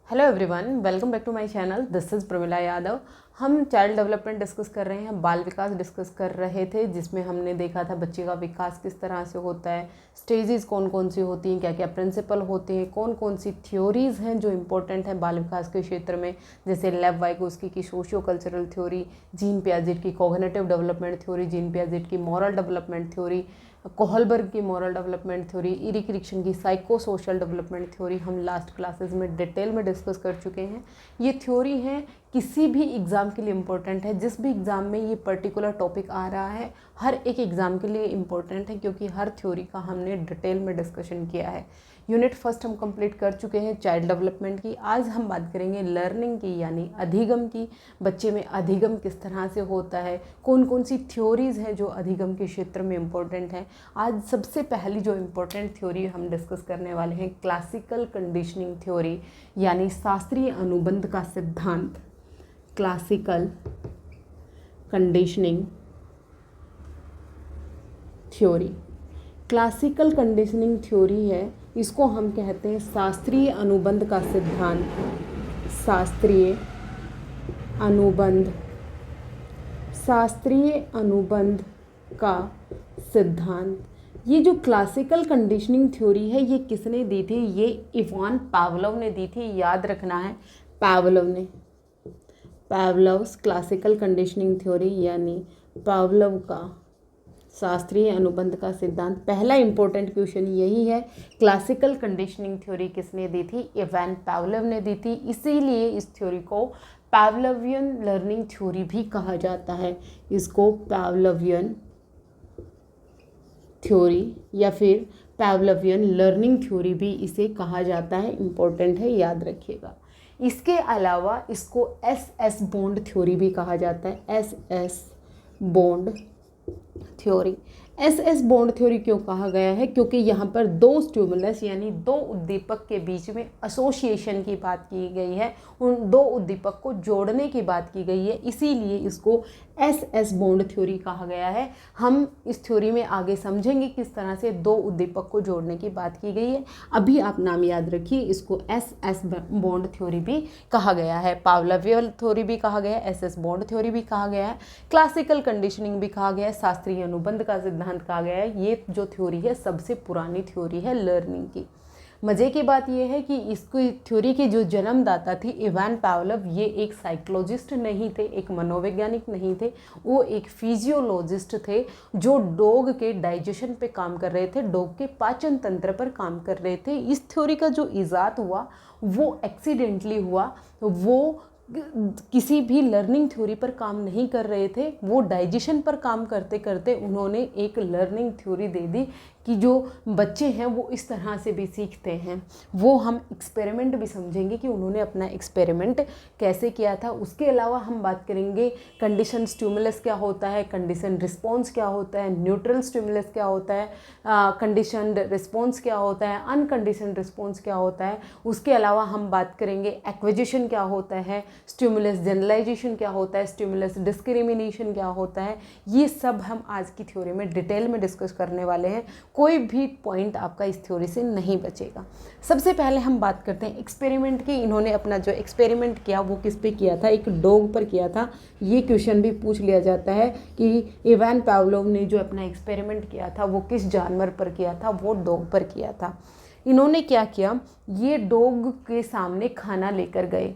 Hello everyone, welcome back to my channel. This is Pramila Yadav. हम child development discuss कर रहे हैं, बाल विकास डिस्कस कर रहे थे, जिसमें हमने देखा था बच्चे का विकास किस तरह से होता है, स्टेजेस कौन कौन सी होती हैं, क्या क्या प्रिंसिपल होते हैं, कौन कौन सी थ्योरीज़ हैं जो इम्पोर्टेंट है बाल विकास के क्षेत्र में, जैसे लेव वाइगोस्की की socio cultural theory, Jean Piaget की cognitive development theory, Jean Piaget की मॉरल डेवलपमेंट थ्योरी, कोहलबर्ग की moral development theory, Erikson की साइको सोशल डेवलपमेंट थ्योरी हम लास्ट क्लासेस में डिटेल में डिस्कस कर चुके हैं। ये थ्योरी हैं, किसी भी एग्ज़ाम के लिए इम्पोर्टेंट है। जिस भी एग्ज़ाम में ये पर्टिकुलर टॉपिक आ रहा है, हर एक एग्ज़ाम के लिए इम्पोर्टेंट है, क्योंकि हर थ्योरी का हमने डिटेल में डिस्कशन किया है। यूनिट फर्स्ट हम कंप्लीट कर चुके हैं चाइल्ड डेवलपमेंट की। आज हम बात करेंगे लर्निंग की, यानी अधिगम की। बच्चे में अधिगम किस तरह से होता है, कौन कौन सी थ्योरीज़ हैं जो अधिगम के क्षेत्र में इम्पोर्टेंट हैं। आज सबसे पहली जो इम्पोर्टेंट थ्योरी हम डिस्कस करने वाले हैं, क्लासिकल कंडीशनिंग थ्योरी, यानी शास्त्रीय अनुबंध का सिद्धांत। Classical conditioning theory, classical conditioning theory है, इसको हम कहते हैं शास्त्रीय अनुबंध का सिद्धांत। शास्त्रीय अनुबंध, शास्त्रीय अनुबंध का सिद्धांत। ये जो क्लासिकल कंडीशनिंग थ्योरी है, ये किसने दी थी? ये इवान पावलोव ने दी थी। याद रखना है, पावलोव ने, पावलोव्स क्लासिकल कंडीशनिंग थ्योरी, यानी पावलोव का शास्त्रीय अनुबंध का सिद्धांत। पहला इंपॉर्टेंट क्वेश्चन यही है, क्लासिकल कंडीशनिंग थ्योरी किसने दी थी? इवान पावलोव ने दी थी। इसीलिए इस थ्योरी को पावलोवियन लर्निंग थ्योरी भी कहा जाता है। इसको पावलोवियन थ्योरी या फिर पावलोवियन लर्निंग थ्योरी भी इसे कहा जाता है। इम्पोर्टेंट है, याद रखिएगा। इसके अलावा इसको एस बॉन्ड थ्योरी भी कहा जाता है। S bond theory. S bond theory क्यों कहा गया है? क्योंकि यहाँ पर दो स्टिमुलस यानी दो उद्दीपक के बीच में एसोसिएशन की बात की गई है, उन दो उद्दीपक को जोड़ने की बात की गई है, इसीलिए इसको एस बॉन्ड थ्योरी कहा गया है। हम इस थ्योरी में आगे समझेंगे किस तरह से दो उद्दीपक को जोड़ने की बात की गई है। अभी आप नाम याद रखिए, इसको एस बॉन्ड थ्योरी भी कहा गया है, पावलोवियन थ्योरी भी कहा गया है, एस बॉन्ड थ्योरी भी कहा गया है, क्लासिकल कंडीशनिंग भी कहा गया है, शास्त्रीय अनुबंध का सिद्धांत कहा गया है। ये जो थ्योरी है सबसे पुरानी थ्योरी है लर्निंग की। मज़े की बात यह है कि इसकी थ्योरी की जो जन्मदाता थी इवान पावलोव, ये एक साइकोलॉजिस्ट नहीं थे, एक मनोवैज्ञानिक नहीं थे, वो एक फिजियोलॉजिस्ट थे जो डॉग के डाइजेशन पे काम कर रहे थे, डॉग के पाचन तंत्र पर काम कर रहे थे। इस थ्योरी का जो इजाद हुआ वो एक्सीडेंटली हुआ। वो किसी भी लर्निंग थ्योरी पर काम नहीं कर रहे थे, वो डाइजेशन पर काम करते करते उन्होंने एक लर्निंग थ्योरी दे दी कि जो बच्चे हैं वो इस तरह से भी सीखते हैं। वो हम एक्सपेरिमेंट भी समझेंगे कि उन्होंने अपना एक्सपेरिमेंट कैसे किया था। उसके अलावा हम बात करेंगे कंडीशन स्टिमुलस क्या होता है, कंडीशन रिस्पॉन्स क्या होता है, न्यूट्रल स्टिमुलस क्या होता है, कंडीशन रिस्पॉन्स क्या होता है, अनकंडीशन रिस्पॉन्स क्या होता है। उसके अलावा हम बात करेंगे एक्विजिशन क्या होता है, स्टिमुलस जनरलाइजेशन क्या होता है, स्टिमुलस डिस्क्रिमिनेशन क्या होता है। ये सब हम आज की थ्योरी में डिटेल में डिस्कस करने वाले हैं। कोई भी पॉइंट आपका इस थ्योरी से नहीं बचेगा। सबसे पहले हम बात करते हैं एक्सपेरिमेंट की। इन्होंने अपना जो एक्सपेरिमेंट किया वो किस पे किया था? एक डॉग पर किया था। ये क्वेश्चन भी पूछ लिया जाता है कि इवान पावलोव ने जो अपना एक्सपेरिमेंट किया था वो किस जानवर पर किया था? वो डॉग पर किया था। इन्होंने क्या किया, ये डॉग के सामने खाना लेकर गए।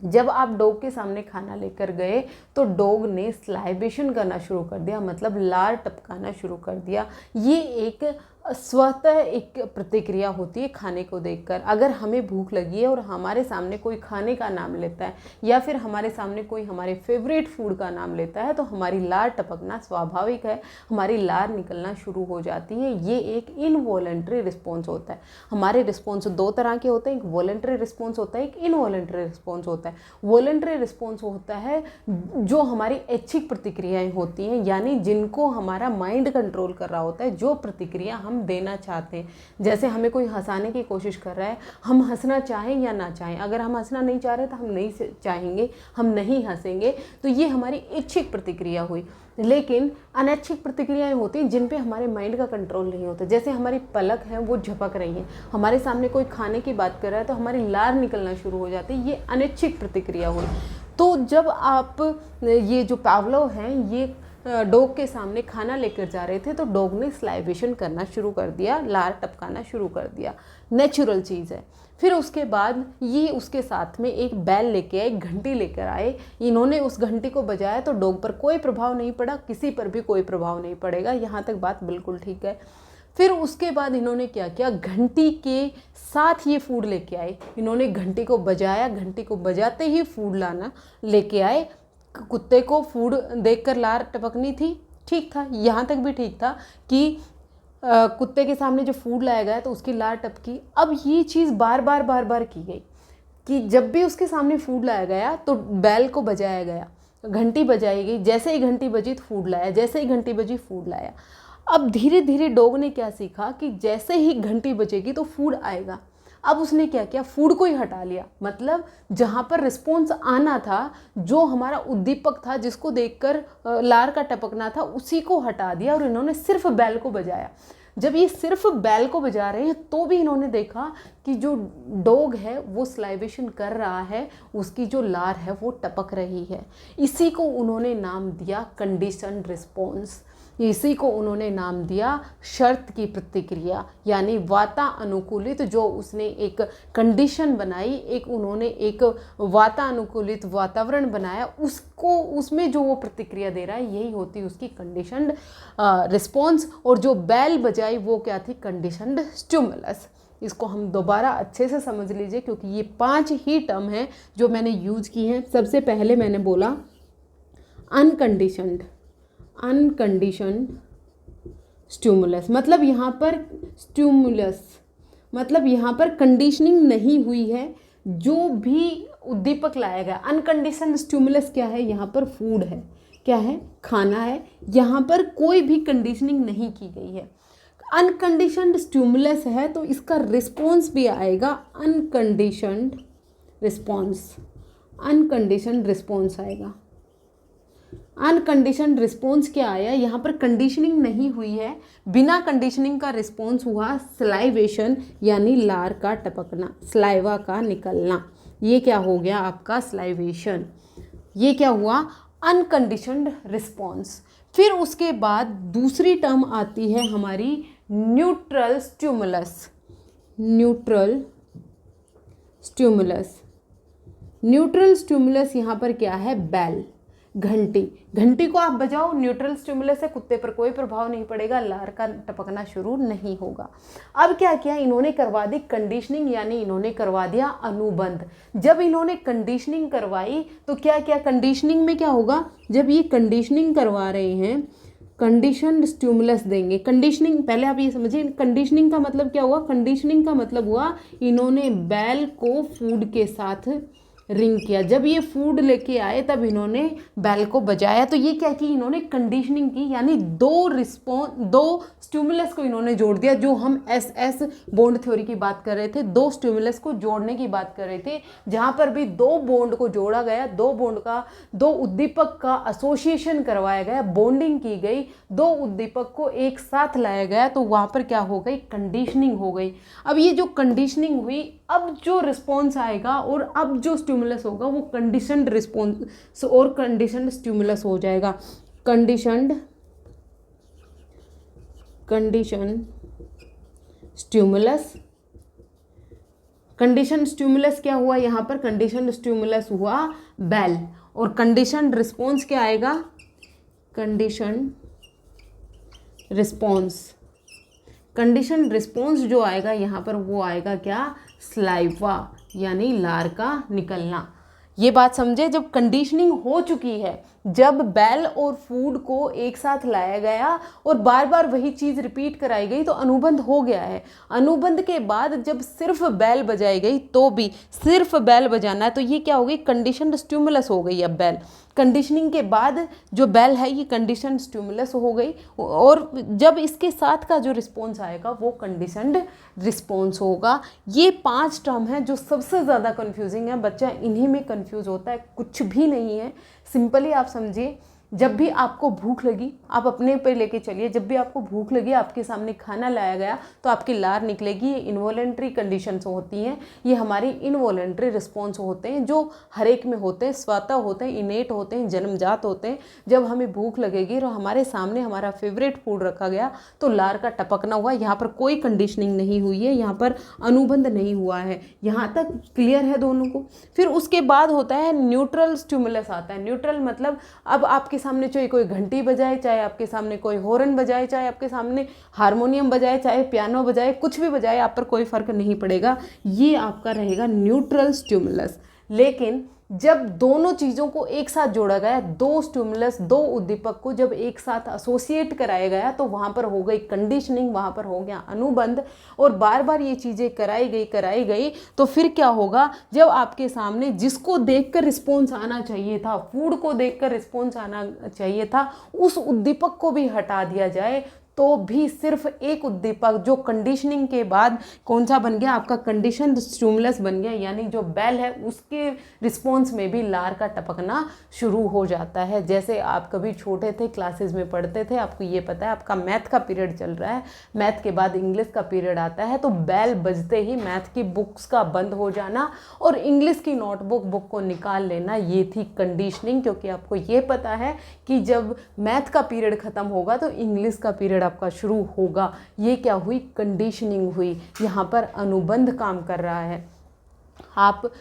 जब आप डॉग के सामने खाना लेकर गए तो डॉग ने स्लाइवेशन करना शुरू कर दिया, मतलब लार टपकाना शुरू कर दिया। ये एक स्वतः एक प्रतिक्रिया होती है खाने को देखकर। अगर हमें भूख लगी है और हमारे सामने कोई खाने का नाम लेता है या फिर हमारे सामने कोई हमारे फेवरेट फूड का नाम लेता है तो हमारी लार टपकना स्वाभाविक है, हमारी लार निकलना शुरू हो जाती है। ये एक इनवॉलंटरी रिस्पॉन्स होता है। हमारे रिस्पॉन्स दो तरह के होते हैं, एक वॉलंटरी रिस्पॉन्स होता है, एक इनवॉलंटरी रिस्पॉन्स होता है। वॉलंटरी रिस्पॉन्स होता है जो हमारी ऐच्छिक प्रतिक्रियाएं होती हैं, यानी जिनको हमारा माइंड कंट्रोल कर रहा होता है, जो प्रतिक्रिया हम हम देना चाहते हैं। जैसे हमें कोई हंसाने की कोशिश कर रहा है, हम हंसना चाहें या ना चाहें, अगर हम हंसना नहीं चाह रहे तो हम नहीं चाहेंगे, हम नहीं हंसेंगे, तो ये हमारी इच्छिक प्रतिक्रिया हुई। लेकिन अनैच्छिक प्रतिक्रियाएं होती हैं जिन पे हमारे माइंड का कंट्रोल नहीं होता। जैसे हमारी पलक है वो झपक रही है, हमारे सामने कोई खाने की बात कर रहा है तो हमारी लार निकलना शुरू हो जाती है, ये अनैच्छिक प्रतिक्रिया हुई। तो जब आप ये जो पावलोव हैं ये डॉग के सामने खाना लेकर जा रहे थे तो डॉग ने स्लाइवेशन करना शुरू कर दिया, लार टपकाना शुरू कर दिया, नेचुरल चीज़ है। फिर उसके बाद ये उसके साथ में एक बैल लेके आए, घंटी लेकर आए, इन्होंने उस घंटी को बजाया तो डॉग पर कोई प्रभाव नहीं पड़ा, किसी पर भी कोई प्रभाव नहीं पड़ेगा, यहाँ तक बात बिल्कुल ठीक है। फिर उसके बाद इन्होंने क्या किया, घंटी के साथ ये फूड लेके आए, इन्होंने घंटी को बजाया, घंटी को बजाते ही फूड लाना लेके आए। कुत्ते को फूड देखकर लार टपकनी थी, ठीक था, यहाँ तक भी ठीक था कि कुत्ते के सामने जो फूड लाया गया तो उसकी लार टपकी। अब ये चीज़ बार बार की गई कि जब भी उसके सामने फूड लाया गया तो बैल को बजाया गया, घंटी बजाई गई, जैसे ही घंटी बजी तो फूड लाया, जैसे ही घंटी बजी फूड लाया। अब धीरे धीरे डॉग ने क्या सीखा कि जैसे ही घंटी बजेगी तो फूड आएगा। अब उसने क्या किया, फूड को ही हटा लिया, मतलब जहाँ पर रिस्पॉन्स आना था, जो हमारा उद्दीपक था जिसको देखकर लार का टपकना था, उसी को हटा दिया और इन्होंने सिर्फ बैल को बजाया। जब ये सिर्फ बैल को बजा रहे हैं तो भी इन्होंने देखा कि जो डॉग है वो स्लाइवेशन कर रहा है, उसकी जो लार है वो टपक रही है। इसी को उन्होंने नाम दिया कंडीशन्ड रिस्पॉन्स, इसी को उन्होंने नाम दिया शर्त की प्रतिक्रिया, यानी वातानुकूलित, जो उसने एक कंडीशन बनाई, एक उन्होंने एक वातानुकूलित वातावरण बनाया, उसको उसमें जो वो प्रतिक्रिया दे रहा है यही होती है उसकी कंडीशन्ड रिस्पॉन्स। और जो बैल बजाई वो क्या थी, कंडीशन्ड स्टिमुलस। इसको हम दोबारा अच्छे से समझ लीजिए क्योंकि ये 5 ही टर्म हैं जो मैंने यूज की हैं। सबसे पहले मैंने बोला अनकंडीशन्ड स्टिमुलस, मतलब यहाँ पर स्टिमुलस मतलब यहाँ पर कंडीशनिंग नहीं हुई है, जो भी उद्दीपक लाया गया। अनकंडीशन्ड स्टिमुलस क्या है, यहाँ पर फूड है, क्या है, खाना है, यहाँ पर कोई भी कंडीशनिंग नहीं की गई है। अनकंडीशन्ड स्टिमुलस है तो इसका रिस्पॉन्स भी आएगा अनकंडीशन्ड रिस्पॉन्स आएगा। अनकंडीशन्ड रिस्पॉन्स क्या आया, यहाँ पर कंडीशनिंग नहीं हुई है, बिना कंडीशनिंग का रिस्पॉन्स हुआ स्लाइवेशन, यानी लार का टपकना, स्लाइवा का निकलना। ये क्या हो गया आपका स्लाइवेशन, ये क्या हुआ अनकंडीशन्ड रिस्पॉन्स। फिर उसके बाद दूसरी टर्म आती है हमारी न्यूट्रल स्टिमुलस। न्यूट्रल स्टिमुलस यहाँ पर क्या है, बैल, घंटी को आप बजाओ, न्यूट्रल स्टिमुलस है, कुत्ते पर कोई प्रभाव नहीं पड़ेगा, लार का टपकना शुरू नहीं होगा। अब क्या किया, इन्होंने करवा दी कंडीशनिंग, यानी इन्होंने करवा दिया अनुबंध। जब इन्होंने कंडीशनिंग करवाई तो क्या क्या, कंडीशनिंग में क्या होगा, जब ये कंडीशनिंग करवा रहे हैं, कंडीशन्ड स्टिमुलस देंगे। कंडीशनिंग, पहले आप ये समझिए कंडीशनिंग का मतलब क्या हुआ, कंडीशनिंग का मतलब हुआ इन्होंने बैल को फूड के साथ रिंग किया। जब ये फूड लेके आए तब इन्होंने बैल को बजाया, तो ये क्या की, इन्होंने कंडीशनिंग की, यानी दो स्टिमुलस को इन्होंने जोड़ दिया। जो हम एस बॉन्ड थ्योरी की बात कर रहे थे, 2 स्टिमुलस को जोड़ने की बात कर रहे थे, जहाँ पर भी 2 बॉन्ड को जोड़ा गया, 2 उद्दीपक का एसोसिएशन करवाया गया, बॉन्डिंग की गई, 2 उद्दीपक को एक साथ लाया गया, तो वहाँ पर क्या हो गई, कंडीशनिंग हो गई। अब ये जो कंडीशनिंग हुई, अब जो रिस्पॉन्स आएगा और अब जो स्टिमुलस होगा वो कंडीशन्ड रिस्पॉन्स और कंडीशन्ड स्टिमुलस हो जाएगा। कंडीशन्ड स्टिमुलस क्या हुआ, यहाँ पर कंडीशन्ड स्टिमुलस हुआ बैल, और कंडीशन्ड रिस्पॉन्स क्या आएगा, कंडीशन्ड रिस्पॉन्स जो आएगा यहाँ पर वो आएगा क्या, स्लाइवा, यानी लार का निकलना। ये बात समझे, जब कंडीशनिंग हो चुकी है जब बेल और फूड को एक साथ लाया गया और बार बार वही चीज़ रिपीट कराई गई तो अनुबंध हो गया है। अनुबंध के बाद जब सिर्फ बेल बजाई गई, तो भी सिर्फ बेल बजाना है, तो ये क्या हो गई, कंडीशनड स्टिमुलस हो गई। अब बेल कंडीशनिंग के बाद जो बेल है ये कंडीशनड स्टिमुलस हो गई, और जब इसके साथ का जो रिस्पॉन्स आएगा वो कंडीशनड रिस्पॉन्स होगा। ये 5 टर्म है जो सबसे ज़्यादा कंफ्यूजिंग है, बच्चा इन्हीं में कंफ्यूज होता है, कुछ भी नहीं है। सिंपली आप समझिए, जब भी आपको भूख लगी, आप अपने पे लेके चलिए, जब भी आपको भूख लगी, आपके सामने खाना लाया गया तो आपकी लार निकलेगी। ये इनवॉलेंट्री कंडीशंस होती हैं, ये हमारी इनवॉलेंट्री रिस्पॉन्स होते हैं जो हर एक में होते हैं, स्वतः होते हैं, इनेट होते हैं, जन्मजात होते हैं। जब हमें भूख लगेगी और हमारे सामने हमारा फेवरेट फूड रखा गया तो लार का टपकना हुआ। यहाँ पर कोई कंडीशनिंग नहीं हुई है, यहाँ पर अनुबंध नहीं हुआ है। यहाँ तक क्लियर है दोनों को। फिर उसके बाद होता है न्यूट्रल स्टिमुलस आता है। न्यूट्रल मतलब अब आपके सामने चाहे कोई घंटी बजाए, चाहे आपके सामने कोई हॉर्न बजाए, चाहे आपके सामने हारमोनियम बजाए, चाहे पियानो बजाए, कुछ भी बजाए, आप पर कोई फर्क नहीं पड़ेगा, ये आपका रहेगा न्यूट्रल स्टिमुलस। लेकिन जब दोनों चीज़ों को एक साथ जोड़ा गया, दो स्टिमुलस, दो उद्दीपक को जब एक साथ एसोसिएट कराया गया, तो वहाँ पर हो गई कंडीशनिंग, वहाँ पर हो गया अनुबंध, और बार बार ये चीज़ें कराई गई तो फिर क्या होगा, जब आपके सामने जिसको देखकर रिस्पॉन्स आना चाहिए था, फूड को देखकर रिस्पॉन्स आना चाहिए था, उस उद्दीपक को भी हटा दिया जाए, तो भी सिर्फ एक उद्दीपक जो कंडीशनिंग के बाद कौन सा बन गया, आपका कंडीशन स्टिमुलस बन गया, यानी जो बेल है उसके रिस्पॉन्स में भी लार का टपकना शुरू हो जाता है। जैसे आप कभी छोटे थे, क्लासेस में पढ़ते थे, आपको ये पता है, आपका मैथ का पीरियड चल रहा है, मैथ के बाद इंग्लिश का पीरियड आता है, तो बेल बजते ही मैथ की बुक्स का बंद हो जाना और इंग्लिश की नोटबुक बुक को निकाल लेना, ये थी कंडीशनिंग। क्योंकि आपको ये पता है कि जब मैथ का पीरियड ख़त्म होगा तो इंग्लिश का पीरियड आपका शुरू होगा। ये क्या हुई, कंडीशनिंग हुई। यहाँ पर अनुबंध काम कर रहा है। आप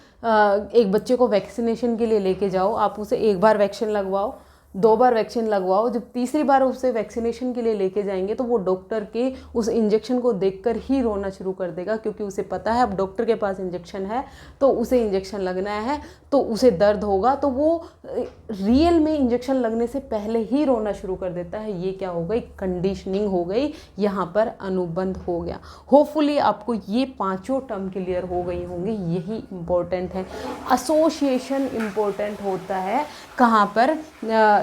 एक बच्चे को वैक्सीनेशन के लिए लेके जाओ, आप उसे एक बार वैक्सीन लगवाओ, 2 बार वैक्सीन लगवाओ, जब तीसरी बार उसे वैक्सीनेशन के लिए लेके जाएंगे तो वो डॉक्टर के उस इंजेक्शन को देखकर ही रोना शुरू कर देगा, क्योंकि उसे पता है अब डॉक्टर के पास इंजेक्शन है तो उसे इंजेक्शन लगना है, तो उसे दर्द होगा, तो वो रियल में इंजेक्शन लगने से पहले ही रोना शुरू कर देता है। ये क्या हो गई, कंडीशनिंग हो गई, यहाँ पर अनुबंध हो गया। होपफुली आपको ये 5 टर्म क्लियर हो गई होंगी, यही इम्पोर्टेंट है। एसोसिएशन इम्पोर्टेंट होता है कहाँ पर,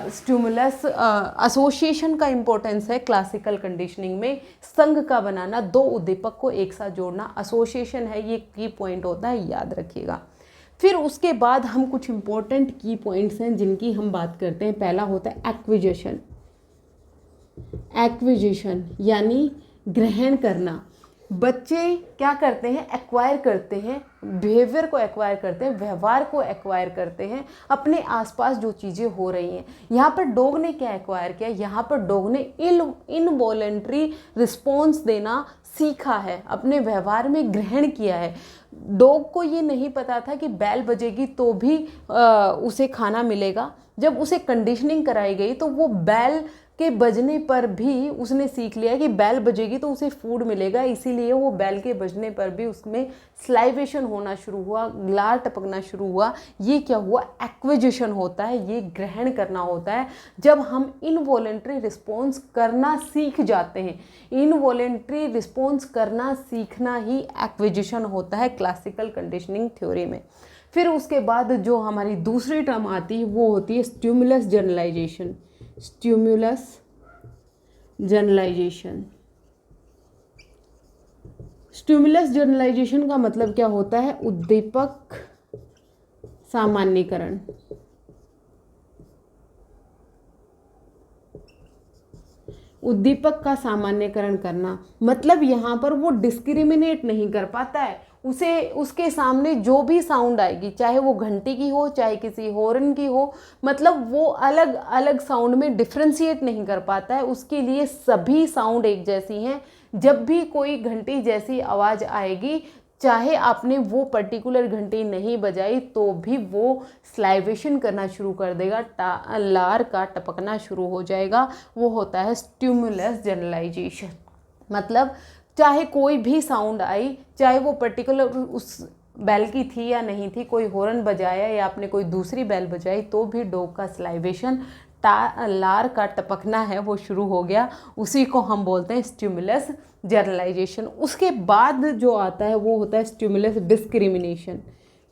स्टिमुलस एसोसिएशन का इंपॉर्टेंस है क्लासिकल कंडीशनिंग में। संघ का बनाना, 2 उद्दीपक को एक साथ जोड़ना, एसोसिएशन है, ये की पॉइंट होता है, याद रखिएगा। फिर उसके बाद हम कुछ इंपॉर्टेंट की पॉइंट्स हैं जिनकी हम बात करते हैं। पहला होता है एक्विजिशन। एक्विजिशन यानी ग्रहण करना। बच्चे क्या करते हैं, एक्वायर करते हैं, बिहेवियर को एक्वायर करते हैं, व्यवहार को एक्वायर करते हैं, अपने आसपास जो चीज़ें हो रही हैं। यहाँ पर डॉग ने क्या एक्वायर किया, यहाँ पर डॉग ने इनवॉलेंट्री रिस्पॉन्स देना सीखा है, अपने व्यवहार में ग्रहण किया है। डॉग को ये नहीं पता था कि बेल बजेगी तो भी उसे खाना मिलेगा। जब उसे कंडीशनिंग कराई गई तो वो बेल के बजने पर भी उसने सीख लिया कि बेल बजेगी तो उसे फूड मिलेगा, इसीलिए वो बेल के बजने पर भी उसमें स्लाइवेशन होना शुरू हुआ, लार टपकना शुरू हुआ। ये क्या हुआ, एक्विजिशन होता है, ये ग्रहण करना होता है। जब हम इनवॉलेंट्री रिस्पॉन्स करना सीख जाते हैं, इनवॉलेंट्री रिस्पॉन्स करना सीखना ही एक्विजिशन होता है क्लासिकल कंडीशनिंग थ्योरी में। फिर उसके बाद जो हमारी दूसरी टर्म आती है वो होती है stimulus generalisation. Stimulus generalisation. Stimulus generalisation का मतलब क्या होता है, उद्दीपक सामान्यीकरण। उद्दीपक का सामान्यीकरण करना मतलब यहाँ पर वो डिस्क्रिमिनेट नहीं कर पाता है, उसे उसके सामने जो भी साउंड आएगी, चाहे वो घंटी की हो, चाहे किसी हॉर्न की हो, मतलब वो अलग अलग साउंड में डिफ्रेंशिएट नहीं कर पाता है। उसके लिए सभी साउंड एक जैसी हैं। जब भी कोई घंटी जैसी आवाज़ आएगी, चाहे आपने वो पर्टिकुलर घंटी नहीं बजाई तो भी वो स्लाइवेशन करना शुरू कर देगा, लार का टपकना शुरू हो जाएगा। वो होता है स्टिमुलस जनरलाइजेशन। मतलब चाहे कोई भी साउंड आई, चाहे वो पर्टिकुलर उस बेल की थी या नहीं थी, कोई हॉर्न बजाया या आपने कोई दूसरी बेल बजाई, तो भी डॉग का स्लाइवेशन, लार का टपकना है वो शुरू हो गया। उसी को हम बोलते हैं स्टिमुलस जनरलाइजेशन। उसके बाद जो आता है वो होता है stimulus discrimination.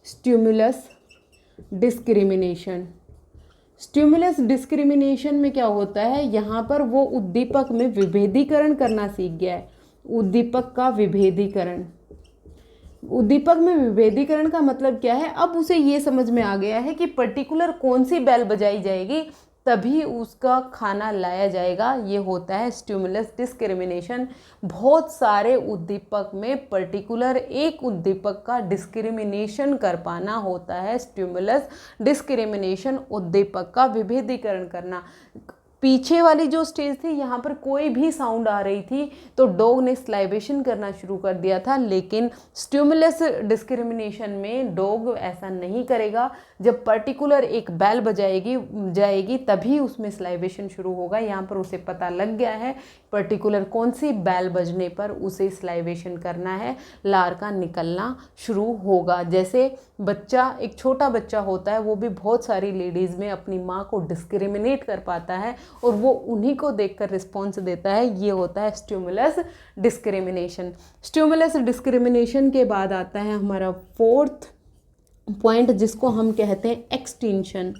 Stimulus discrimination, stimulus discrimination में क्या होता है, यहाँ पर वो उद्दीपक में विभेदीकरण करना सीख गया है। उद्दीपक का विभेदीकरण, उद्दीपक में विभेदीकरण का मतलब क्या है, अब उसे ये समझ में आ गया है कि पर्टिकुलर कौन सी बेल बजाई जाएगी तभी उसका खाना लाया जाएगा। ये होता है स्टिमुलस डिस्क्रिमिनेशन। बहुत सारे उद्दीपक में पर्टिकुलर एक उद्दीपक का डिस्क्रिमिनेशन कर पाना होता है स्टिमुलस डिस्क्रिमिनेशन, उद्दीपक का विभेदीकरण करना। पीछे वाली जो स्टेज थी, यहाँ पर कोई भी साउंड आ रही थी तो डॉग ने स्लाइवेशन करना शुरू कर दिया था, लेकिन स्टिमुलस डिस्क्रिमिनेशन में डॉग ऐसा नहीं करेगा। जब पर्टिकुलर एक बेल जाएगी तभी उसमें स्लाइवेशन शुरू होगा। यहाँ पर उसे पता लग गया है पर्टिकुलर कौन सी बेल बजने पर उसे स्लाइवेशन करना है, लार का निकलना शुरू होगा। जैसे बच्चा, एक छोटा बच्चा होता है, वो भी बहुत सारी लेडीज़ में अपनी माँ को डिस्क्रिमिनेट कर पाता है और वो उन्हीं को देखकर रिस्पॉन्स देता है। ये होता है स्टिमुलस डिस्क्रिमिनेशन। स्टिमुलस डिस्क्रिमिनेशन के बाद आता है हमारा फोर्थ पॉइंट, जिसको हम कहते हैं एक्सटिंक्शन।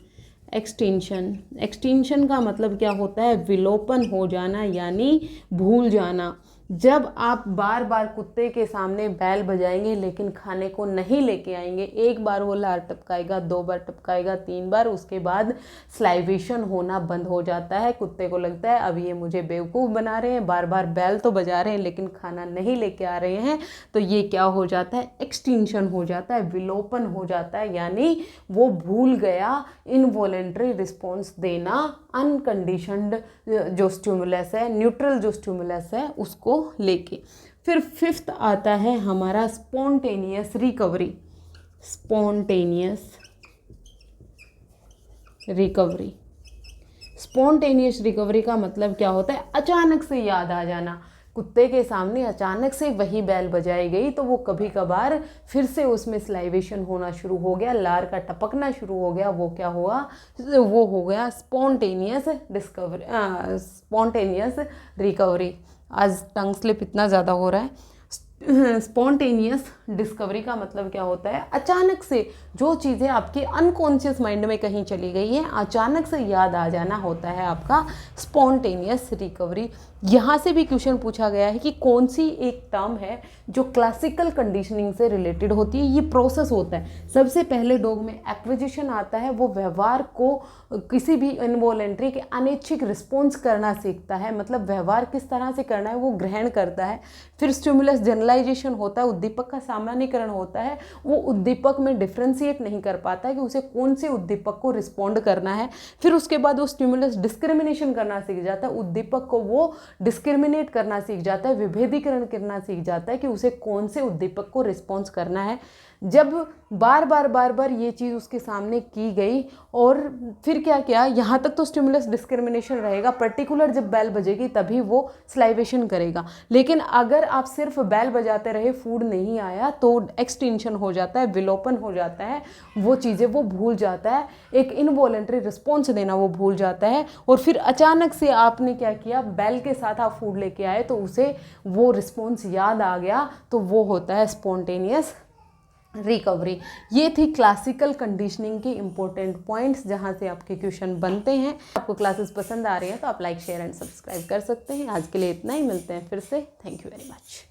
एक्सटिंक्शन का मतलब क्या होता है, विलोपन हो जाना यानी भूल जाना। जब आप बार बार कुत्ते के सामने बैल बजाएंगे लेकिन खाने को नहीं लेके आएंगे, एक बार वो लार टपकाएगा, 2 बार टपकाएगा, 3 बार, उसके बाद स्लाइवेशन होना बंद हो जाता है। कुत्ते को लगता है अब ये मुझे बेवकूफ़ बना रहे हैं, बार बार बैल तो बजा रहे हैं लेकिन खाना नहीं लेके आ रहे हैं। तो ये क्या हो जाता है, एक्सटिंक्शन हो जाता है, विलोपन हो जाता है, यानी वो भूल गया इनवॉलेंट्री रिस्पॉन्स देना। अनकंडीशनड जो स्टिमुलस है, न्यूट्रल जो स्टिमुलस है उसको लेके। फिर फिफ्थ आता है हमारा spontaneous recovery. Spontaneous recovery, spontaneous recovery का मतलब क्या होता है, अचानक से याद आ जाना। कुत्ते के सामने अचानक से वही बैल बजाई गई तो वो कभी कभार फिर से उसमें स्लाइवेशन होना शुरू हो गया, लार का टपकना शुरू हो गया। वो क्या हुआ, वो हो गया स्पॉन्टेनियस रिकवरी। आज टंग स्लिप इतना ज़्यादा हो रहा है। स्पॉन्टेनियस डिस्कवरी का मतलब क्या होता है, अचानक से जो चीज़ें आपके अनकॉन्शियस माइंड में कहीं चली गई हैं, अचानक से याद आ जाना होता है आपका स्पॉन्टेनियस रिकवरी। यहाँ से भी क्वेश्चन पूछा गया है कि कौन सी एक टर्म है जो क्लासिकल कंडीशनिंग से रिलेटेड होती है। ये प्रोसेस होता है, सबसे पहले डॉग में एक्विजिशन आता है, वो व्यवहार को किसी भी इनवॉलेंट्री के अनैच्छिक रिस्पॉन्स करना सीखता है, मतलब व्यवहार किस तरह से करना है वो ग्रहण करता है। फिर स्टिमुलस जनरलाइजेशन होता है, उद्दीपक का सामान्यीकरण होता है, वो उद्दीपक में डिफ्रेंशिएट नहीं कर पाता है कि उसे कौन से उद्दीपक को रिस्पॉन्ड करना है। फिर उसके बाद वो स्टिमुलस डिस्क्रिमिनेशन करना सीख जाता है, उद्दीपक को वो डिस्क्रिमिनेट करना सीख जाता है, विभेदीकरण करना सीख जाता है कि उसे कौन से उद्दीपक को रिस्पॉन्स करना है। जब बार बार ये चीज़ उसके सामने की गई और फिर क्या किया, यहाँ तक तो स्टिमुलस डिस्क्रिमिनेशन रहेगा, पर्टिकुलर जब बैल बजेगी तभी वो स्लाइवेशन करेगा। लेकिन अगर आप सिर्फ बैल बजाते रहे, फूड नहीं आया, तो एक्सटिंक्शन हो जाता है, विलोपन हो जाता है, वो चीज़ें वो भूल जाता है, एक इनवॉलेंट्री रिस्पॉन्स देना वो भूल जाता है। और फिर अचानक से आपने क्या किया, बैल के साथ आप फूड लेके आए तो उसे वो रिस्पॉन्स याद आ गया, तो वो होता है स्पॉन्टेनियस रिकवरी। ये थी क्लासिकल कंडीशनिंग की इंपॉर्टेंट पॉइंट्स जहाँ से आपके क्वेश्चन बनते हैं। आपको क्लासेस पसंद आ रही हैं तो आप लाइक शेयर एंड सब्सक्राइब कर सकते हैं। आज के लिए इतना ही, मिलते हैं फिर से। Thank you very much.